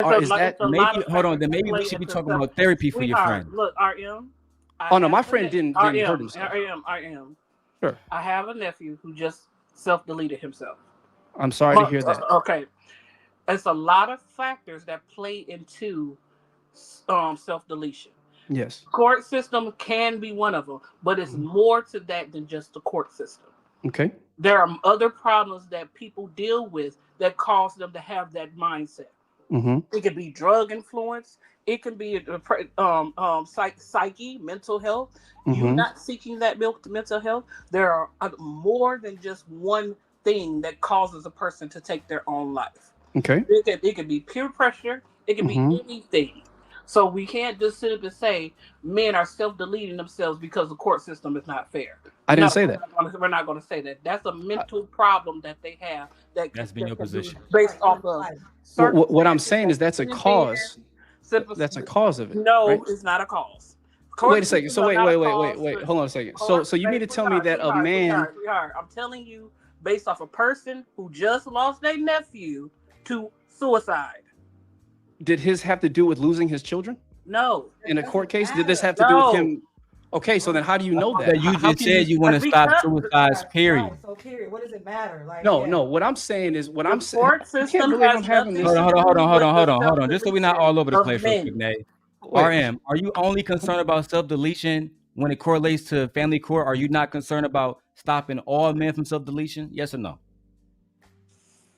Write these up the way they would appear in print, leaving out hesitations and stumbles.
Is that maybe hold on? Then maybe we should be talking about therapy for your friend. Look, RM. Oh no, my friend didn't hurt himself. RM. Sure. I have a nephew who just self-deleted himself. I'm sorry to hear that. Okay. It's a lot of factors that play into self-deletion. Yes. Court system can be one of them, but it's more to that than just the court system. Okay. There are other problems that people deal with that cause them to have that mindset. Mm-hmm. It could be drug influence. It can be psyche, mental health. Mm-hmm. You're not seeking that mental health. There are more than just one thing that causes a person to take their own life. Okay. It could be peer pressure. It can be anything. So we can't just sit up and say men are self-deleting themselves because the court system is not fair. I didn't say that. We're not going to say that. That's a mental problem that they have. That's been your position. Based off of what I'm saying is that's a cause. That's a cause of it. No, right? it's not a cause. Wait a second. So wait. Hold on a second. So you mean to tell me that a man? I'm telling you, based off a person who just lost their nephew to suicide. Did his have to do with losing his children? No. In a court case, did this have to do with him? Okay, so then how do you know that? You just said you want to stop suicides, period. Right, so period. What does it matter? Like, no. What I'm saying is I'm saying. Court system has nothing. Hold on. Just so we're not all over the place, real quick, Nate. RM, are you only concerned about self-deletion when it correlates to family court? Are you not concerned about stopping all men from self-deletion? Yes or no?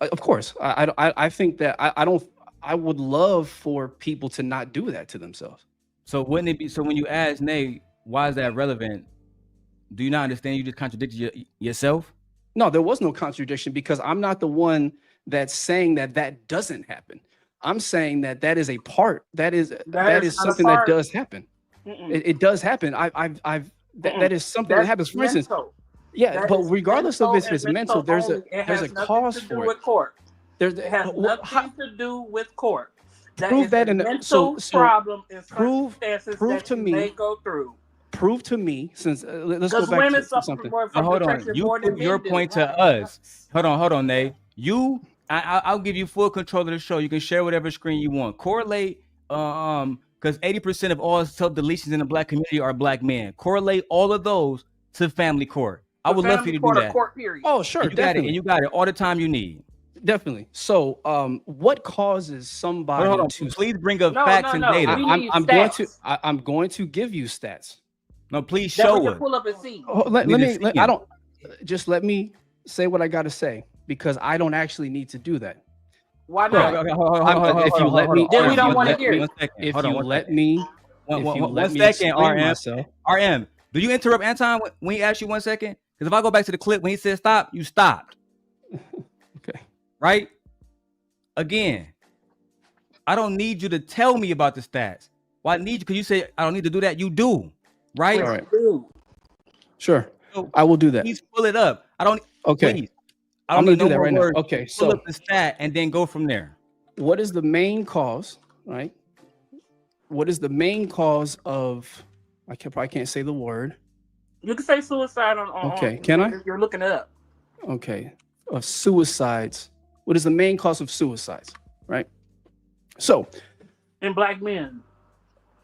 Of course, I think that I don't. I would love for people to not do that to themselves. So wouldn't it be? So when you ask Nate, why is that relevant? Do you not understand? You just contradicted yourself. No, there was no contradiction because I'm not the one that's saying that doesn't happen. I'm saying that is a part. That is something that does happen. It does happen. That is something that happens. For instance, but regardless of if it's mental, there's a cause for it. It has nothing to do with court. Prove that in mental problem and prove to me. They go through. Prove to me, since let's go back to something. Hold on, you prove your point to us. Hold on, Nate. I'll give you full control of the show. You can share whatever screen you want. Correlate, because 80% of all self-deletions in the black community are black men. Correlate all of those to family court. I would love for you to do that. Court, period. Oh, sure, definitely. And you got it all the time you need. Definitely. So, what causes somebody to please bring up facts and data? I'm going to give you stats. No, please show us. Pull up and see. Let me say what I got to say because I don't actually need to do that. Why not? If you let me, then we don't want to hear it. If you let me, one second, RM. Do you interrupt Anton when he asks you 1 second? Because if I go back to the clip when he said stop, you stopped. Okay. Right? Again, I don't need you to tell me about the stats. Well, I need you because you say I don't need to do that. You do, right? All right. Sure. So, I will do that. Please pull it up. I don't. Okay. Please. I'm going to do that right now. Okay. Pull up the stat and then go from there. What is the main cause? Right. What is the main cause of? I probably can't say the word. You can say suicide on. Okay. Can I? You're looking it up. Okay. Of suicides. What is the main cause of suicides? Right. So. In black men.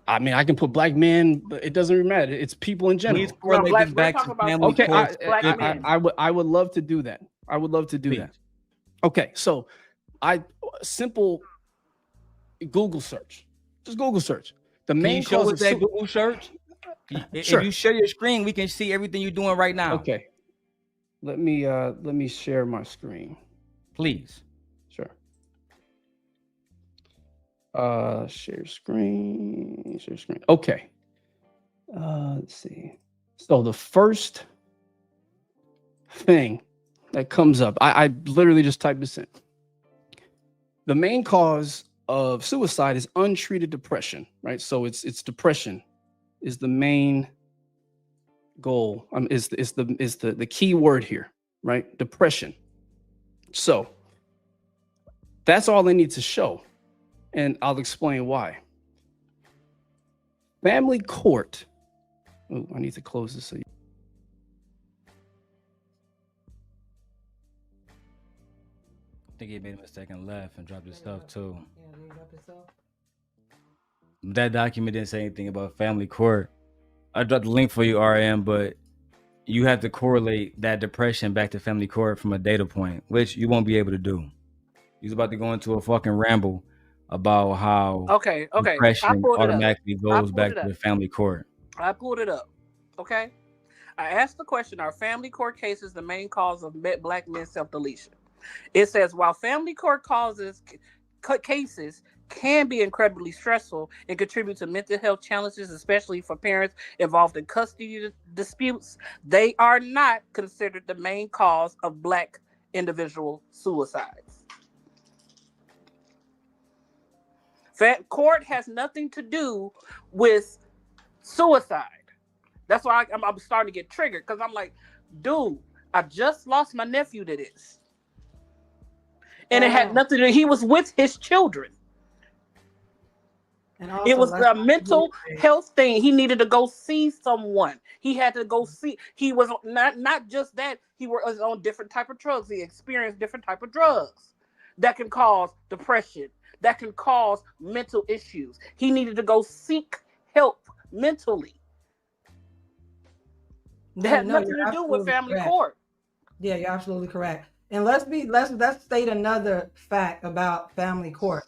I mean, I can put black men, but it doesn't really matter. It's people in general. Please correlate this back to family. Okay. I would love to do that. I would love to do that. Okay. So, simple Google search. Just Google search. The main cause of that Google search. Sure. If you share your screen, we can see everything you're doing right now. Okay. Let me share my screen. Please. Sure. Share screen. Okay. Let's see. So the first thing that comes up, I literally just typed this in. The main cause of suicide is untreated depression, right? So it's depression is the main goal. Is the key word here, right? Depression. So that's all they need to show, and I'll explain why. Family court. Oh, I need to close this. I think he made a mistake and left and dropped his stuff too. Yeah, he dropped his stuff. That document didn't say anything about family court. I dropped the link for you, RM, but you have to correlate that depression back to family court from a data point, which you won't be able to do. He's about to go into a fucking ramble about how Okay. I depression pulled it up. automatically goes back to the family court. I pulled it up. Okay. I asked the question: are family court cases the main cause of black men self-deletion? It says while family court cases can be incredibly stressful and contribute to mental health challenges, especially for parents involved in custody disputes, they are not considered the main cause of black individual suicides. Court has nothing to do with suicide. That's why I'm starting to get triggered, because I'm like, dude, I just lost my nephew to this. And it had nothing to do, he was with his children. And also, it was a mental health thing. He needed to go see someone. He had to go see. He was not just that. He was on different type of drugs. He experienced different type of drugs that can cause depression, that can cause mental issues. He needed to go seek help mentally. That had nothing to do with family court. Yeah, you're absolutely correct. And let's state another fact about family court.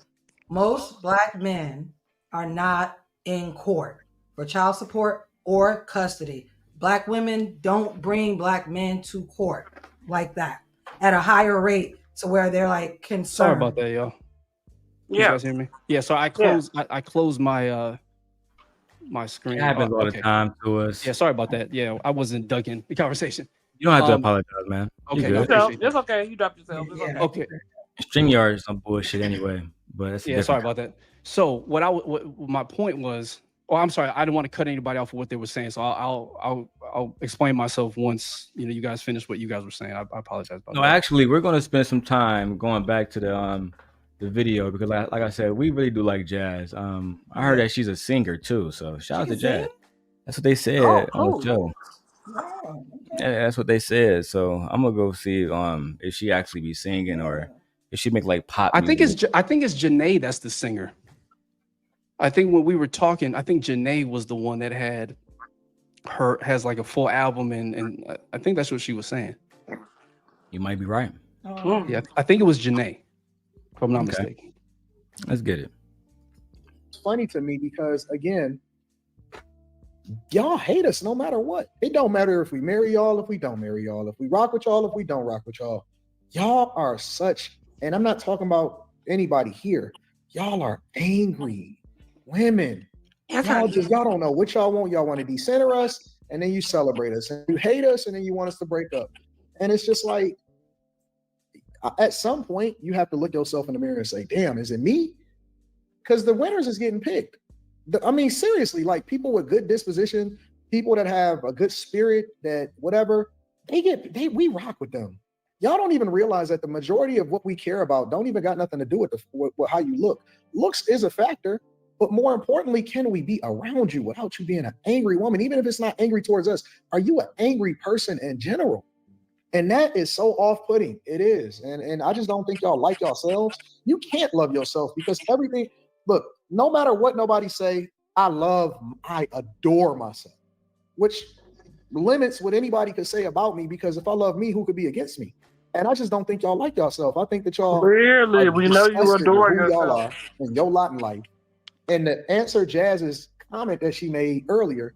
Most black men are not in court for child support or custody. Black women don't bring black men to court like that at a higher rate, to where they're like concerned. Sorry about that, y'all. You guys hear me? Yeah. So I closed. Yeah. I closed my my screen. It happens all the time to us. Yeah. Sorry about that. Yeah, I wasn't dug in the conversation. You don't have to apologize, man. Okay. It's okay. You dropped yourself. It's Yeah. okay. StreamYard is some bullshit anyway. But that's sorry about that. So what my point was. Oh, I'm sorry. I didn't want to cut anybody off for what they were saying. So I'll explain myself once you guys finish what you guys were saying. I apologize about that. No, actually, we're gonna spend some time going back to the video, because like I said, we really do like Jazz. I heard that she's a singer too. So shout out to Jazz. That's what they said on the show. Oh, okay. Yeah, that's what they said. So I'm gonna go see if she actually be singing, or if she make like pop music. I think it's Janae that's the singer. I think when we were talking, I think Janae was the one that has like a full album, and I think that's what she was saying. You might be right. Yeah, I think it was Janae, if I'm not mistaken. Let's get it. It's funny to me because, again, y'all hate us no matter what. It don't matter if we marry y'all, if we don't marry y'all, if we rock with y'all, if we don't rock with y'all. Y'all are such, and I'm not talking about anybody here. Y'all are angry women. Y'all don't know what y'all want. Y'all want to decenter us, and then you celebrate us. And you hate us, and then you want us to break up. And it's just like, at some point, you have to look yourself in the mirror and say, damn, is it me? Because the winners is getting picked. I mean, seriously, like people with good disposition, people that have a good spirit, that whatever, we rock with them. Y'all don't even realize that the majority of what we care about don't even got nothing to do with how you look. Looks is a factor, but more importantly, can we be around you without you being an angry woman? Even if it's not angry towards us, are you an angry person in general? And that is so off-putting. It is. And I just don't think y'all like yourselves. You can't love yourself, because everything, look, no matter what nobody say, I adore myself, which limits what anybody could say about me, because if I love me, who could be against me? And I just don't think y'all like yourself. I think that y'all really, we know you adore yourself. Y'all are in your lot in life. And to answer Jazz's comment that she made earlier,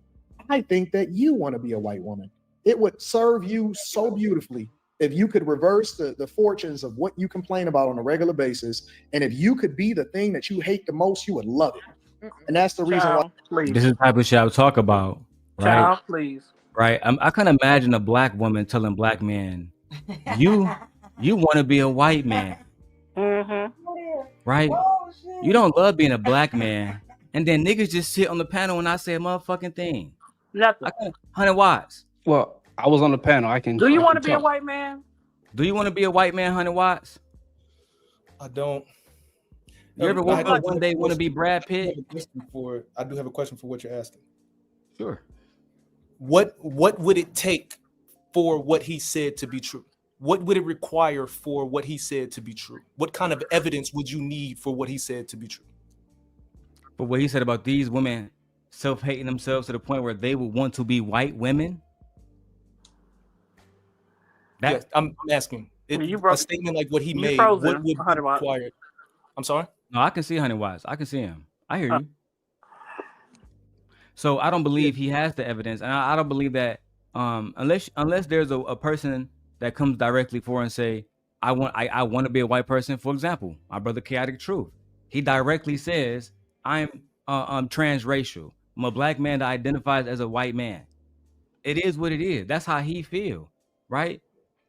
I think that you want to be a white woman. It would serve you so beautifully if you could reverse the fortunes of what you complain about on a regular basis. And if you could be the thing that you hate the most, you would love it. And that's the reason why. Please. This is the type of shit I would talk about. Right? Child, please. Right. I can imagine a black woman telling black men, you want to be a white man. Mm-hmm. Right? You don't love being a black man. And then niggas just sit on the panel and I say a motherfucking thing. Nothing. 100 watts. Well, I was on the panel. Do you want to be a white man? Do you want to be a white man, 100 watts? I don't. You ever woke up one day want to be Brad Pitt? I do have a question for what you're asking. Sure. What would it take for what he said to be true? what would it require for what he said to be true? What kind of evidence would you need for what he said to be true? But what he said about these women self-hating themselves to the point where they would want to be white women. Yes, I'm asking. A statement like what he made, frozen, what would be 100 watts. required? I'm sorry? No, I can see Honey Wise. I can see him. I hear you. So I don't believe he has the evidence, and I don't believe that unless there's a person that comes directly forward and say, I want to be a white person. For example, my brother Chaotic Truth, he directly says, I'm transracial. I'm a black man that identifies as a white man. It is what it is. That's how he feel, right?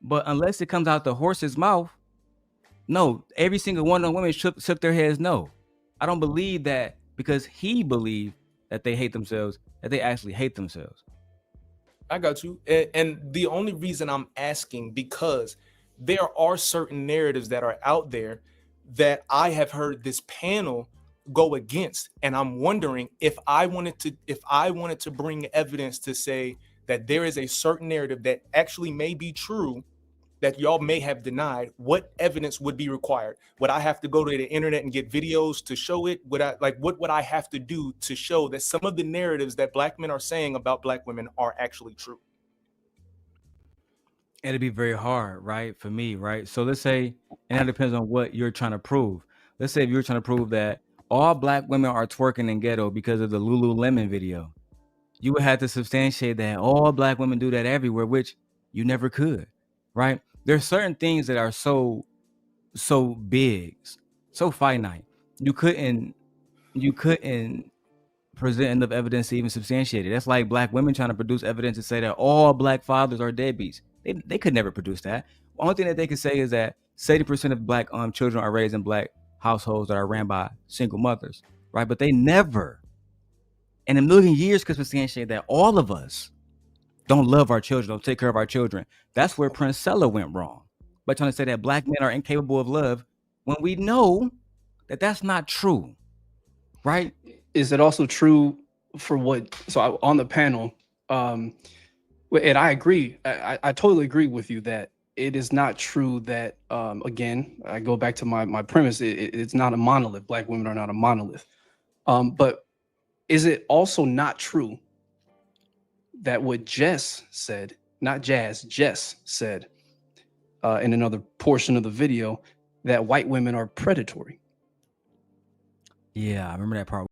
But unless it comes out the horse's mouth, no, every single one of the women shook their heads no. I don't believe that because he believed that they hate themselves, that they actually hate themselves. I got you. And the only reason I'm asking, because there are certain narratives that are out there that I have heard this panel go against. And I'm wondering if I wanted to bring evidence to say that there is a certain narrative that actually may be true that y'all may have denied, what evidence would be required? Would I have to go to the internet and get videos to show it? What would I have to do to show that some of the narratives that black men are saying about black women are actually true? It'd be very hard, right? For me, right? So let's say, and that depends on what you're trying to prove. Let's say if you're trying to prove that all black women are twerking in ghetto because of the Lululemon video, you would have to substantiate that all black women do that everywhere, which you never could, right? There's certain things that are so big, so finite. You couldn't present enough evidence to even substantiate it. That's like black women trying to produce evidence to say that all black fathers are deadbeats. They could never produce that. The only thing that they can say is that 70% of black children are raised in black households that are ran by single mothers, right? But they never in a million years could substantiate that all of us don't love our children, don't take care of our children. That's where Princella went wrong. By trying to say that black men are incapable of love when we know that that's not true, right? Is it also true for what? So on the panel, and I agree. I totally agree with you that it is not true that, again, I go back to my premise. It's not a monolith. Black women are not a monolith. But is it also not true that what Jess said, not Jazz, Jess said in another portion of the video, that white women are predatory? Yeah, I remember that part.